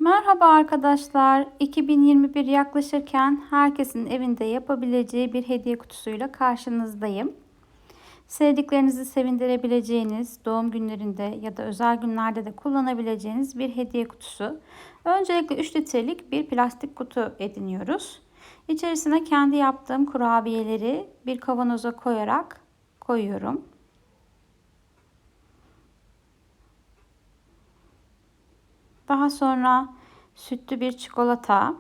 Merhaba arkadaşlar. 2021 yaklaşırken herkesin evinde yapabileceği bir hediye kutusuyla karşınızdayım. Sevdiklerinizi sevindirebileceğiniz, doğum günlerinde ya da özel günlerde de kullanabileceğiniz bir hediye kutusu. Öncelikle 3 litrelik bir plastik kutu ediniyoruz. İçerisine kendi yaptığım kurabiyeleri bir kavanoza koyarak koyuyorum. Daha sonra sütlü bir çikolata,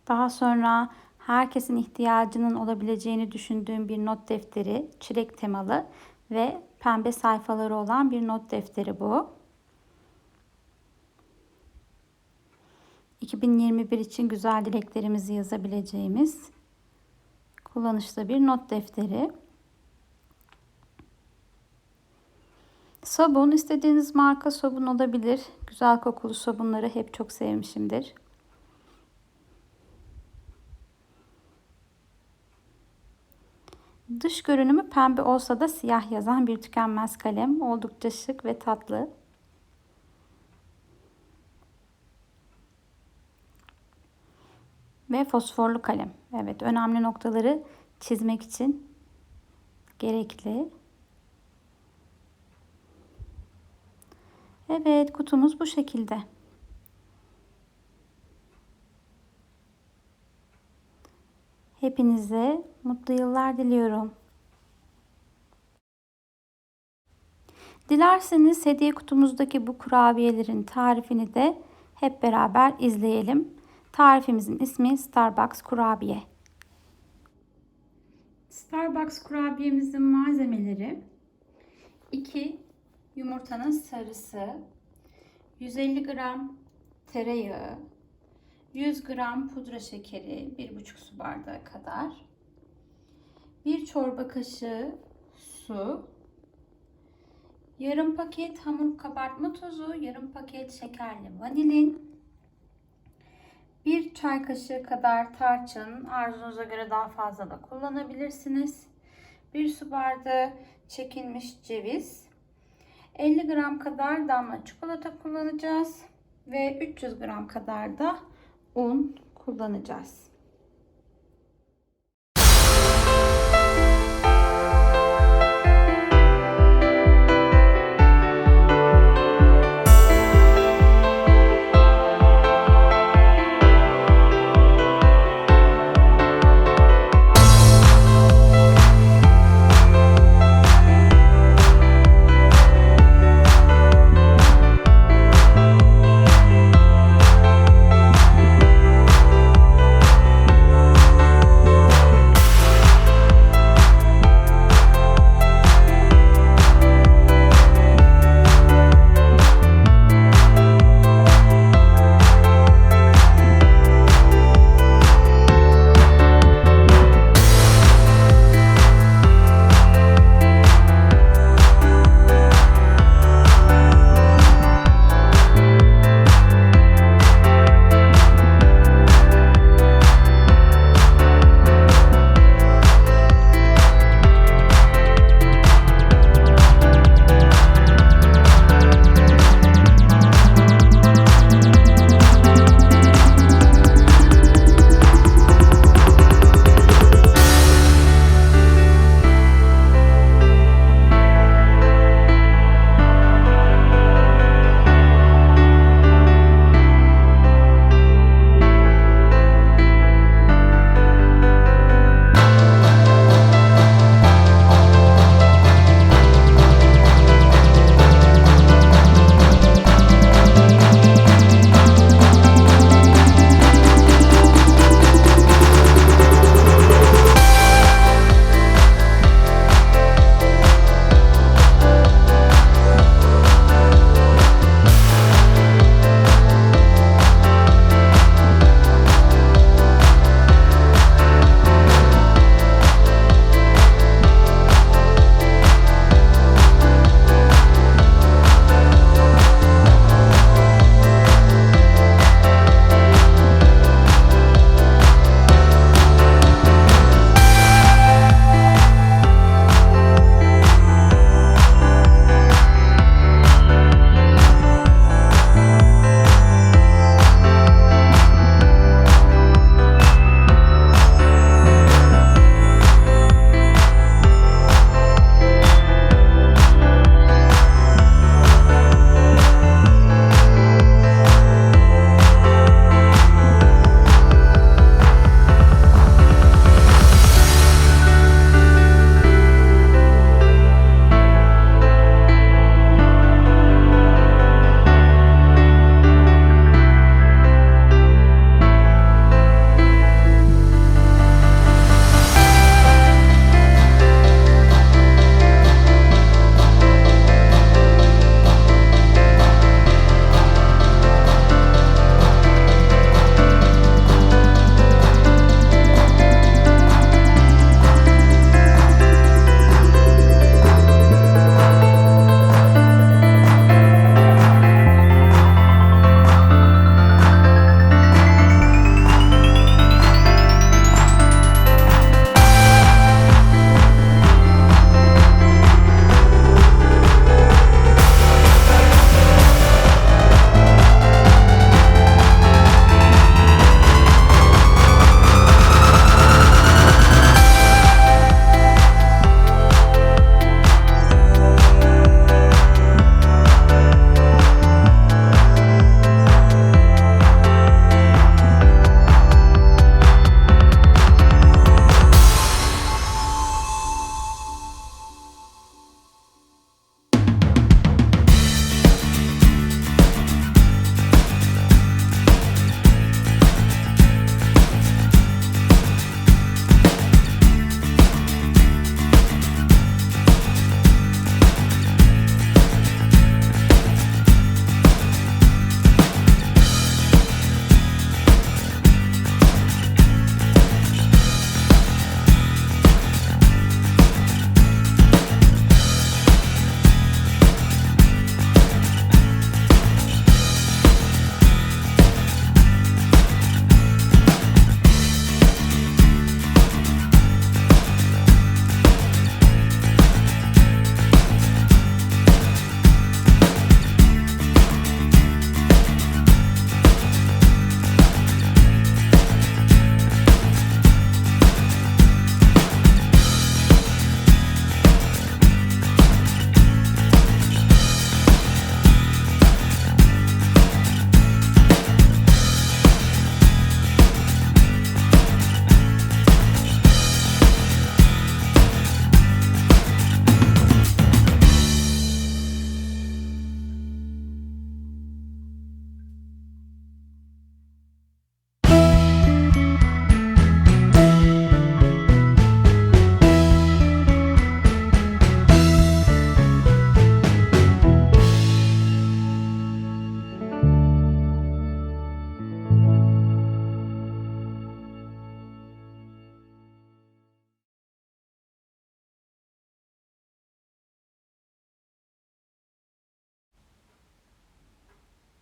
daha sonra herkesin ihtiyacının olabileceğini düşündüğüm bir not defteri, çilek temalı ve pembe sayfaları olan bir not defteri bu. 2021 için güzel dileklerimizi yazabileceğimiz kullanışlı bir not defteri. Sabun, istediğiniz marka sabun olabilir. Güzel kokulu sabunları hep çok sevmişimdir. Dış görünümü pembe olsa da siyah yazan bir tükenmez kalem. Oldukça şık ve tatlı. Ve fosforlu kalem. Evet, önemli noktaları çizmek için gerekli. Evet, kutumuz bu şekilde. Hepinize mutlu yıllar diliyorum. Dilerseniz hediye kutumuzdaki bu kurabiyelerin tarifini de hep beraber izleyelim. Tarifimizin ismi Starbucks kurabiye. Starbucks kurabiyemizin malzemeleri: 2 yumurtanın sarısı, 150 gram tereyağı, 100 gram pudra şekeri, 1,5 su bardağı kadar, 1 çorba kaşığı su, yarım paket hamur kabartma tozu, yarım paket şekerli vanilin, 1 çay kaşığı kadar tarçın, arzunuza göre daha fazla da kullanabilirsiniz. 1 su bardağı çekilmiş ceviz, 50 gram kadar damla çikolata kullanacağız ve 300 gram kadar da un kullanacağız.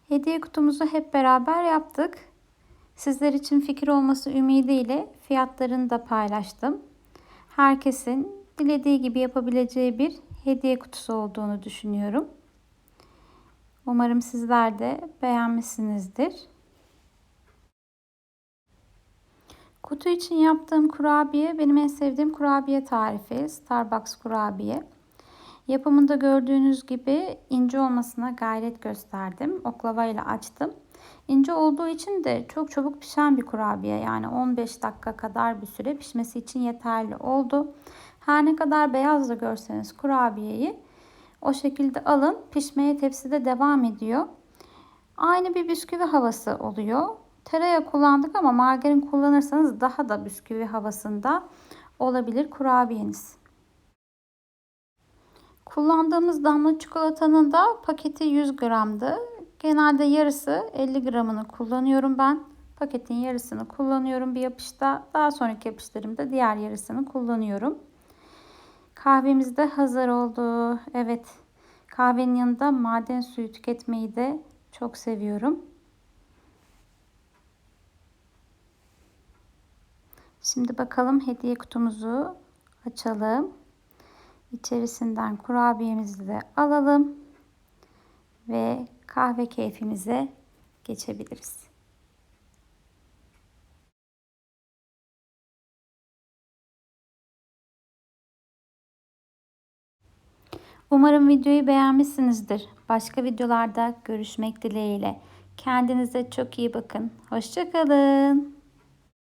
Hediye kutumuzu hep beraber yaptık. Sizler için fikir olması ümidiyle fiyatlarını da paylaştım. Herkesin dilediği gibi yapabileceği bir hediye kutusu olduğunu düşünüyorum. Umarım sizler de beğenmişsinizdir. Kutu için yaptığım kurabiye benim en sevdiğim kurabiye tarifi. Starbucks kurabiye. Yapımında gördüğünüz gibi ince olmasına gayret gösterdim. Oklava ile açtım. İnce olduğu için de çok çabuk pişen bir kurabiye. Yani 15 dakika kadar bir süre pişmesi için yeterli oldu. Her ne kadar beyaz da görseniz kurabiyeyi o şekilde alın. Pişmeye tepside devam ediyor. Aynı bir bisküvi havası oluyor. Tereyağı kullandık ama margarin kullanırsanız daha da bisküvi havasında olabilir kurabiyeniz. Kullandığımız damla çikolatanın da paketi 100 gramdı. Genelde yarısı 50 gramını kullanıyorum ben. Paketin yarısını kullanıyorum bir yapışta. Daha sonraki yapışlarımda diğer yarısını kullanıyorum. Kahvemiz de hazır oldu. Evet, kahvenin yanında maden suyu tüketmeyi de çok seviyorum. Şimdi bakalım hediye kutumuzu açalım. İçerisinden kurabiyemizi de alalım ve kahve keyfimize geçebiliriz. Umarım videoyu beğenmişsinizdir. Başka videolarda görüşmek dileğiyle. Kendinize çok iyi bakın. Hoşça kalın.